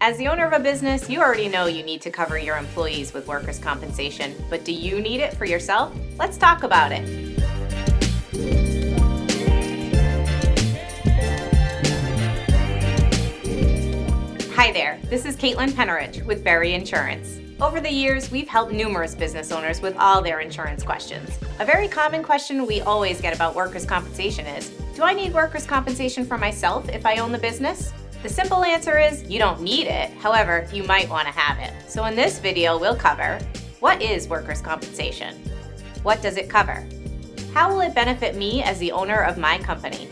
As the owner of a business, you already know you need to cover your employees with workers' compensation, but do you need it for yourself? Let's talk about it. Hi there, this is Caitlin Penneridge with Berry Insurance. Over the years, we've helped numerous business owners with all their insurance questions. A very common question we always get about workers' compensation is, do I need workers' compensation for myself if I own the business? The simple answer is you don't need it, however, you might want to have it. So in this video, we'll cover what is workers' compensation? What does it cover? How will it benefit me as the owner of my company?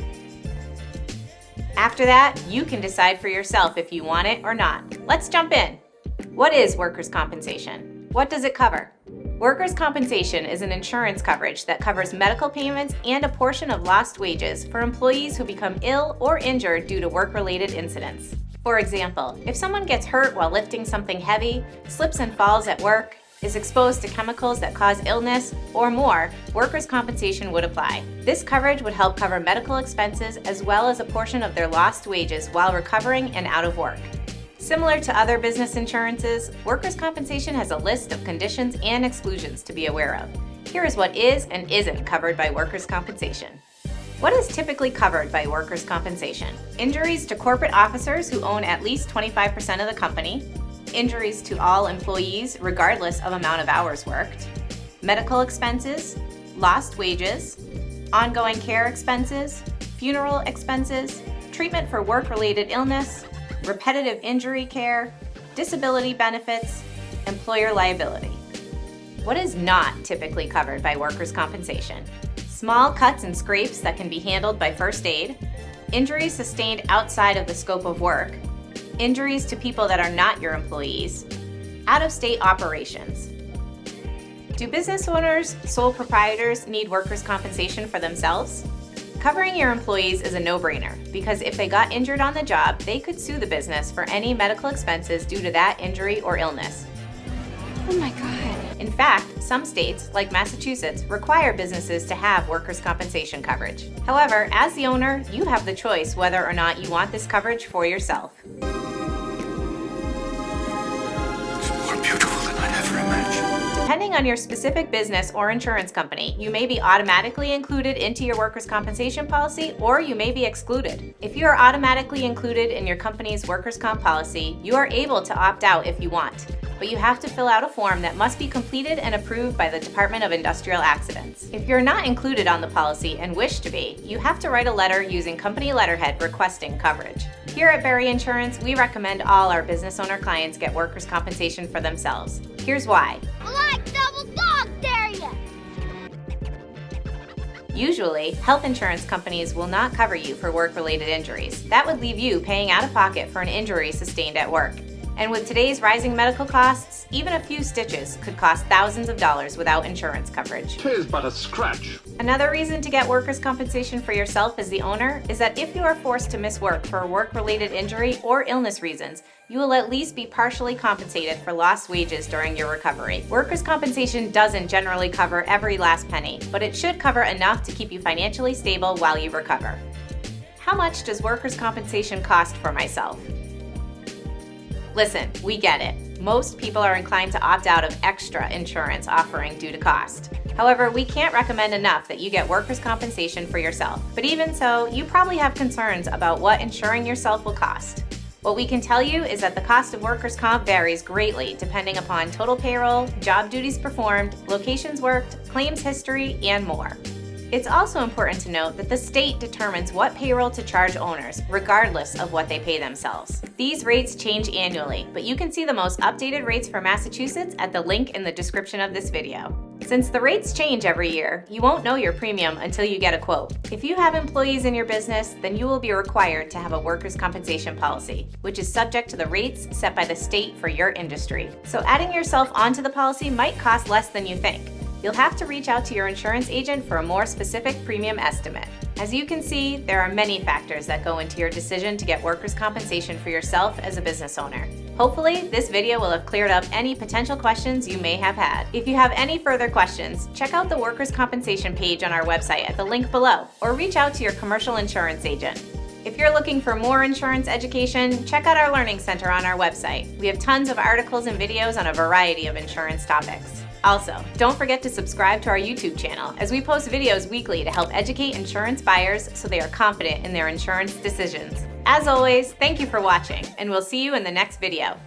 After that, you can decide for yourself if you want it or not. Let's jump in. What is workers' compensation? What does it cover? Workers' compensation is an insurance coverage that covers medical payments and a portion of lost wages for employees who become ill or injured due to work-related incidents. For example, if someone gets hurt while lifting something heavy, slips and falls at work, is exposed to chemicals that cause illness, or more, workers' compensation would apply. This coverage would help cover medical expenses as well as a portion of their lost wages while recovering and out of work. Similar to other business insurances, workers' compensation has a list of conditions and exclusions to be aware of. Here is what is and isn't covered by workers' compensation. What is typically covered by workers' compensation? Injuries to corporate officers who own at least 25% of the company, injuries to all employees regardless of amount of hours worked, medical expenses, lost wages, ongoing care expenses, funeral expenses, treatment for work-related illness, repetitive injury care, disability benefits, employer liability. What is not typically covered by workers' compensation? Small cuts and scrapes that can be handled by first aid, injuries sustained outside of the scope of work, injuries to people that are not your employees, out-of-state operations. Do business owners, sole proprietors need workers' compensation for themselves? Covering your employees is a no-brainer because if they got injured on the job, they could sue the business for any medical expenses due to that injury or illness. Oh my God. In fact, some states, like Massachusetts, require businesses to have workers' compensation coverage. However, as the owner, you have the choice whether or not you want this coverage for yourself. Depending on your specific business or insurance company, you may be automatically included into your workers' compensation policy or you may be excluded. If you are automatically included in your company's workers' comp policy, you are able to opt out if you want, but you have to fill out a form that must be completed and approved by the Department of Industrial Accidents. If you're not included on the policy and wish to be, you have to write a letter using company letterhead requesting coverage. Here at Berry Insurance, we recommend all our business owner clients get workers' compensation for themselves. Here's why. Black double dog dare ya! Usually, health insurance companies will not cover you for work-related injuries. That would leave you paying out of pocket for an injury sustained at work. And with today's rising medical costs, even a few stitches could cost thousands of dollars without insurance coverage. 'Tis but a scratch. Another reason to get workers' compensation for yourself as the owner is that if you are forced to miss work for work-related injury or illness reasons, you will at least be partially compensated for lost wages during your recovery. Workers' compensation doesn't generally cover every last penny, but it should cover enough to keep you financially stable while you recover. How much does workers' compensation cost for myself? Listen, we get it. Most people are inclined to opt out of extra insurance offering due to cost. However, we can't recommend enough that you get workers' compensation for yourself. But even so, you probably have concerns about what insuring yourself will cost. What we can tell you is that the cost of workers' comp varies greatly depending upon total payroll, job duties performed, locations worked, claims history, and more. It's also important to note that the state determines what payroll to charge owners, regardless of what they pay themselves. These rates change annually, but you can see the most updated rates for Massachusetts at the link in the description of this video. Since the rates change every year, you won't know your premium until you get a quote. If you have employees in your business, then you will be required to have a workers' compensation policy, which is subject to the rates set by the state for your industry. So adding yourself onto the policy might cost less than you think. You'll have to reach out to your insurance agent for a more specific premium estimate. As you can see, there are many factors that go into your decision to get workers' compensation for yourself as a business owner. Hopefully, this video will have cleared up any potential questions you may have had. If you have any further questions, check out the workers' compensation page on our website at the link below, or reach out to your commercial insurance agent. If you're looking for more insurance education, check out our Learning Center on our website. We have tons of articles and videos on a variety of insurance topics. Also, don't forget to subscribe to our YouTube channel as we post videos weekly to help educate insurance buyers so they are confident in their insurance decisions. As always, thank you for watching, and we'll see you in the next video.